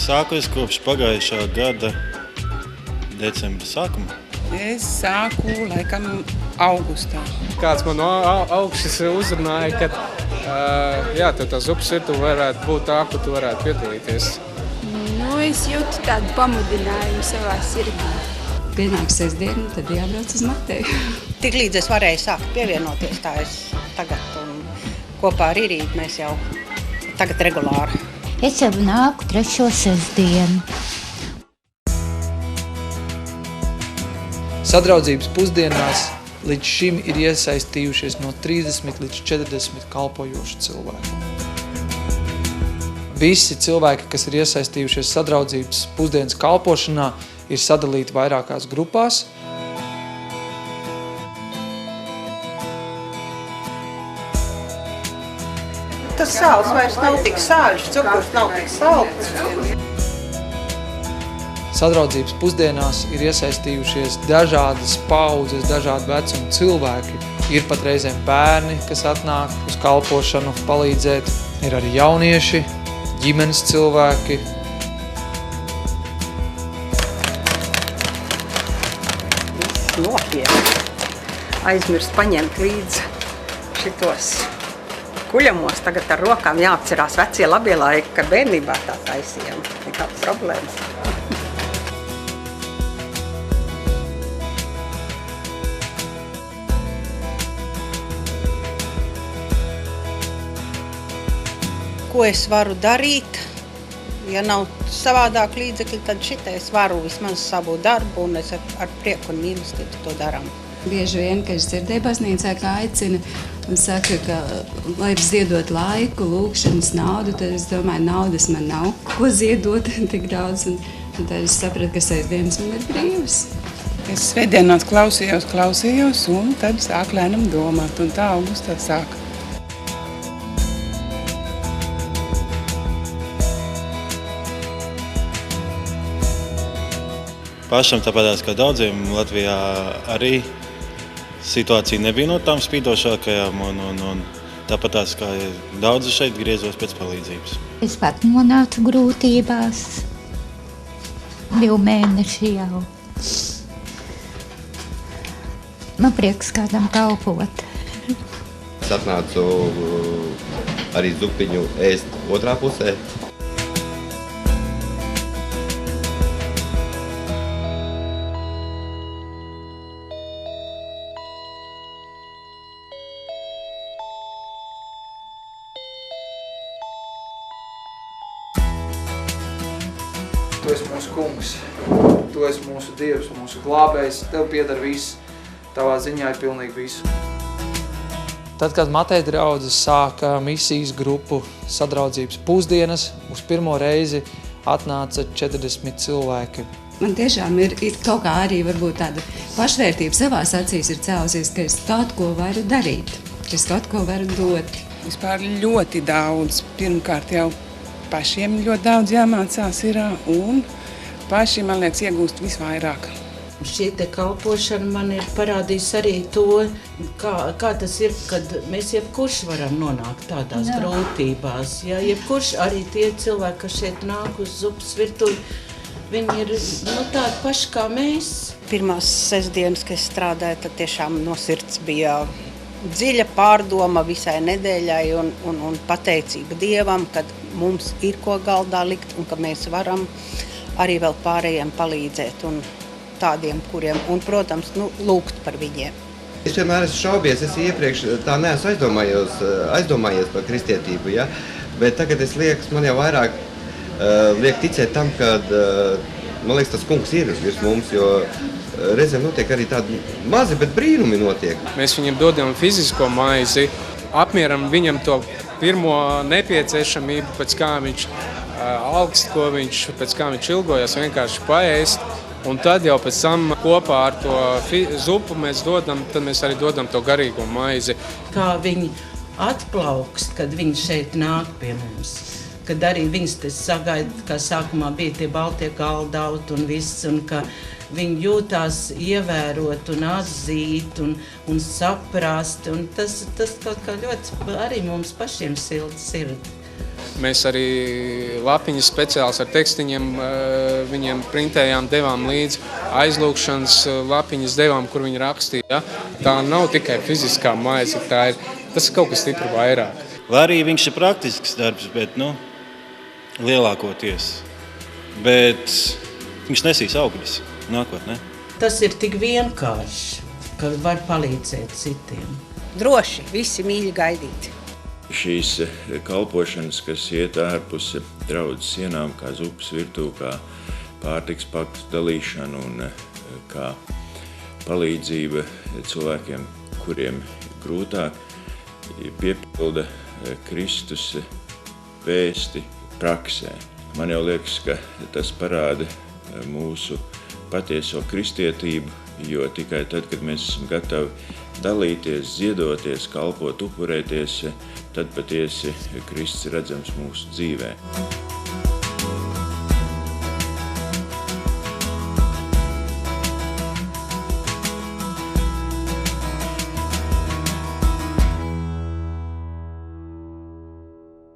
Sāku es kopš pagājušā gada decembra sākuma. Es sāku laikam augustā. Kāds man no augšas uzrunāja, ka tev tā zupas ir, tu varētu būt tā, ka tu varētu piedalīties. Es jūtu tādu pamudinājumu savā sirdī. Pienāks sestdiena, tad jābrauc uz Mateju. Tik līdz es varēju sākt pievienoties, tā es tagad un kopā ar Irīti mēs jau tagad regulāri. Es jau nāku 3. sestdienu. Sadraudzības pusdienās līdz šim ir iesaistījušies no 30 līdz 40 kalpojošu cilvēku. Visi cilvēki, kas ir iesaistījušies sadraudzības pusdienas kalpošanā, ir sadalīti vairākās grupās. Tas sāls vairs nav tik sāļš, cukurs nav tik salds. Sadraudzības pusdienās ir iesaistījušies dažādas paudzes, dažādu vecumu cilvēki. Ir pat reizēm bērni, kas atnāk uz kalpošanu palīdzēt. Ir arī jaunieši, ģimenes cilvēki. Viss nohiet. Aizmirst paņemt līdzi šitos kuļamos. Tagad ar rokām jāapcerās vecie labie laiki, ka bērnībā tā taisījām. Nekādas problēmas. Ko es varu darīt? Ja nav savādāk līdzekļi, tad šitai es varu vismaz savu darbu, un es ar prieku un mīlestību to darām. Bieži vien, kad es dzirdēju baznīcā, kā aicina un saka, ka lai ir ziedot laiku, lūkšanas naudu, tad es domāju, naudas man nav, ko ziedot tik daudz, un tad es sapratu, ka sestdienas man ir brīvas. Es svētdienās klausījos, un tad sāku lēnam domāt, un tā augustā sāka. Pašam tāpatās kā daudziem Latvijā arī situācija nebija no tām spīdošākajām, un tāpatās kā daudzi šeit griezos pēc palīdzības. Es pat nonācu grūtībās 2 mēneši jau. Man prieks kādam kalpot. Es atnācu arī zupiņu ēst otrā pusē. Tu esi mūsu kungs, tu esi mūsu Dievs, mūsu glābējs, tev pieder viss, tavā ziņā ir pilnīgi visu. Tad, kad Mateja draudzes sāka misijas grupu sadraudzības pusdienas, uz pirmo reizi atnāca 40 cilvēki. Man tiešām ir kaut kā arī varbūt tāda pašvērtība savās acīs ir cēlusies, ka es kaut ko varu darīt, ka es kaut ko varu dot. Vispār ļoti daudz. Pirmkārt jau pašiem ļoti daudz jāmācās ir, un paši, man liekas, iegūst visvairāk. Šī te kalpošana man ir parādījis arī to, kā tas ir, kad mēs jebkurš varam nonākt tādās grūtībās. Ja, jebkurš arī tie cilvēki, kas šeit nāk uz zupas virtuvi, viņi ir tādi paši kā mēs. Pirmās sestdienas, kad es strādāju, tad tiešām no sirds bija dziļa pārdoma visai nedēļai un pateicība Dievam, kad mums ir ko galdā likt un ka mēs varam arī vēl pārējiem palīdzēt un tādiem, kuriem, un, protams, lūgt par viņiem. Es vienmēr esmu šaubies, es iepriekš tā neesmu aizdomājies par kristietību, ja? Bet tagad man jau vairāk liek ticēt tam, kad, man liekas, tas kungs ir virs mums, jo reizēm notiek arī tādi mazi, bet brīnumi notiek. Mēs viņam dodam fizisko maizi, apmieram viņam to pirmo nepieciešamību, pēc kā viņš augst, pēc kā viņš ilgojas, vienkārši paēst. Un tad jau pēc tam kopā ar to zupu mēs arī dodam to garīgo maizi. Kā viņi atplaukst, kad viņi šeit nāk pie mums. Kad arī viņas te sagaida, kā sākumā bija tie baltie galdauti un viss, un ka viņi jūtās ievērot un atzīt un saprast. Un tas kaut kā ļoti arī mums pašiem silda sirdi. Mēs arī lapiņas speciāls ar tekstiņiem viņiem printējām, devām līdzi aizlūgšanas lapiņas devām, kur viņi rakstīja. Tā nav tikai fiziskā maize, tas ir kaut kas stipri vairāk. Vai arī viņš ir praktisks darbs, bet lielākoties. Bet viņš nesīs augļus nākotnē. Tas ir tik vienkārši, ka var palīdzēt citiem. Droši, visi mīļi gaidīti. Šīs kalpošanas, kas iet ārpus draudzes sienām, kā zupas virtuve, kā pārtiks paktu dalīšana un kā palīdzība cilvēkiem, kuriem grūtāk, piepilda Kristus vēsti praksē. Man jau liekas, ka tas parāda mūsu patieso kristietību, jo tikai tad, kad mēs esam gatavi dalīties, ziedoties, kalpot, upurēties, tad patiesi Kristus ir redzams mūsu dzīvē.